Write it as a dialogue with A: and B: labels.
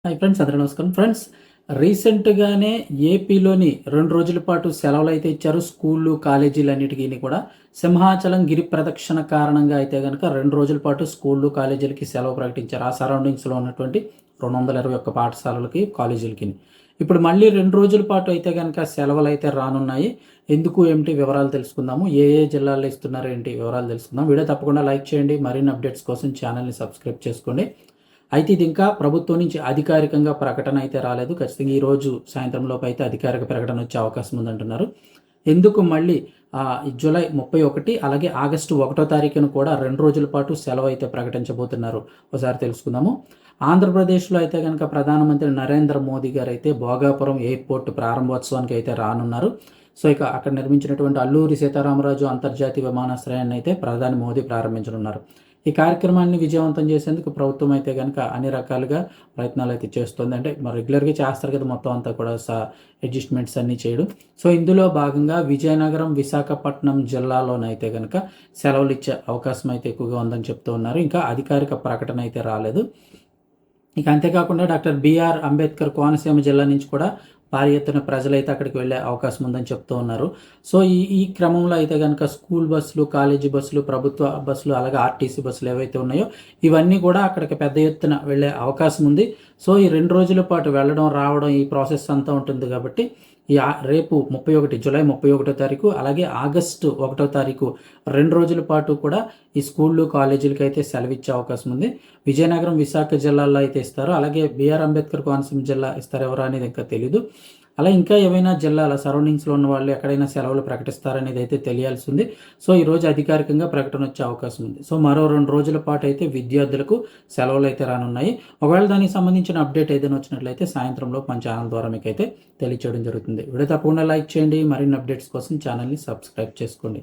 A: Hi friends, అందరూ నమస్కారం. Friends, రీసెంట్‌గానే ఏపీలోని 2 రోజుల పాటు సెలవులైతే ఇచ్చారు. స్కూళ్ళు, కాలేజీలన్నిటికిని కూడా. సింహాచలం గిరి ప్రదక్షిణ కారణంగా అయితే గనక 2 రోజుల పాటు స్కూళ్ళు, కాలేజీలకి సెలవు ప్రకటించారు. ఆ సరౌండింగ్స్‌లో ఉన్నటువంటి 221 పాఠశాలలకి, కాలేజీలకిని. ఇప్పుడు మళ్ళీ 2 రోజుల పాటు అయితే గనక సెలవులైతే రానున్నాయి. ఎందుకు, ఏమిటి వివరాలు తెలుసుకుందాము. ఏ ఏ జిల్లాల్లో ఇస్తున్నారు, ఏంటి వివరాలు తెలుసుకుందాం. వీడియో తప్పకుండా లైక్ చేయండి. మరిన్ని అప్డేట్స్ కోసం ఛానల్‌ని సబ్స్క్రైబ్ చేసుకోండి. అయితే ఇది ఇంకా ప్రభుత్వం నుంచి అధికారికంగా ప్రకటన అయితే రాలేదు. ఖచ్చితంగా ఈరోజు సాయంత్రం లోపు అయితే అధికారిక ప్రకటన వచ్చే అవకాశం ఉందంటున్నారు. ఎందుకు మళ్ళీ జూలై 31 అలాగే ఆగస్టు 1 తారీఖున కూడా 2 రోజుల పాటు సెలవు అయితే ప్రకటించబోతున్నారు. ఒకసారి తెలుసుకుందాము. ఆంధ్రప్రదేశ్లో అయితే కనుక ప్రధానమంత్రి నరేంద్ర మోదీ గారు అయితే భోగాపురం ఎయిర్పోర్ట్ ప్రారంభోత్సవానికి అయితే రానున్నారు. సో ఇక అక్కడ నిర్మించినటువంటి అల్లూరి సీతారామరాజు అంతర్జాతీయ విమానాశ్రయాన్ని అయితే ప్రధాని మోదీ ప్రారంభించనున్నారు. ఈ కార్యక్రమాన్ని విజయవంతం చేసేందుకు ప్రభుత్వం అయితే కనుక అన్ని రకాలుగా ప్రయత్నాలు అయితే చేస్తుంది. అంటే మరి రెగ్యులర్గా చేస్తారు కదా, మొత్తం అంతా కూడా అడ్జస్ట్మెంట్స్ అన్నీ చేయడం. సో ఇందులో భాగంగా విజయనగరం, విశాఖపట్నం జిల్లాలోనైతే కనుక సెలవులు ఇచ్చే అవకాశం అయితే ఎక్కువగా ఉందని చెప్తూ ఉన్నారు. ఇంకా అధికారిక ప్రకటన అయితే రాలేదు. ఇక అంతేకాకుండా డాక్టర్ బిఆర్ అంబేద్కర్ కోనసీమ జిల్లా నుంచి కూడా భారీ ఎత్తున ప్రజలైతే అక్కడికి వెళ్ళే అవకాశం ఉందని చెప్తూ ఉన్నారు. సో ఈ క్రమంలో అయితే కనుక స్కూల్ బస్సులు, కాలేజీ బస్సులు, ప్రభుత్వ బస్సులు, అలాగే ఆర్టీసీ బస్సులు ఏవైతే ఉన్నాయో ఇవన్నీ కూడా అక్కడికి పెద్ద ఎత్తున వెళ్ళే అవకాశం ఉంది. సో ఈ 2 రోజుల పాటు వెళ్ళడం, రావడం, ఈ ప్రాసెస్ అంతా ఉంటుంది కాబట్టి రేపు జూలై 31 తారీఖు అలాగే ఆగస్టు 1 తారీఖు 2 రోజుల పాటు కూడా ఈ స్కూళ్ళు, కాలేజీలకి అయితే సెలవిచ్చే అవకాశం ఉంది. విజయనగరం, విశాఖ జిల్లాల్లో అయితే ఇస్తారు. అలాగే బిఆర్ అంబేద్కర్ కోనసీమ జిల్లా ఇస్తారు ఎవరా అనేది ఇంకా తెలీదు. అలా ఇంకా ఏమైనా జిల్లాల సరౌండింగ్స్లో ఉన్న వాళ్ళు ఎక్కడైనా సెలవులు ప్రకటిస్తారనేది అయితే తెలియాల్సి ఉంది. సో ఈరోజు అధికారికంగా ప్రకటన వచ్చే అవకాశం ఉంది. సో మరో 2 రోజుల పాటు అయితే విద్యార్థులకు సెలవులు అయితే రానున్నాయి. ఒకవేళ దానికి సంబంధించిన అప్డేట్ ఏదైనా వచ్చినట్లయితే సాయంత్రంలో మన ఛానల్ ద్వారా మీకు అయితే తెలియచేయడం జరుగుతుంది. వీడియో తప్పకుండా లైక్ చేయండి. మరిన్ని అప్డేట్స్ కోసం ఛానల్ని సబ్స్క్రైబ్ చేసుకోండి.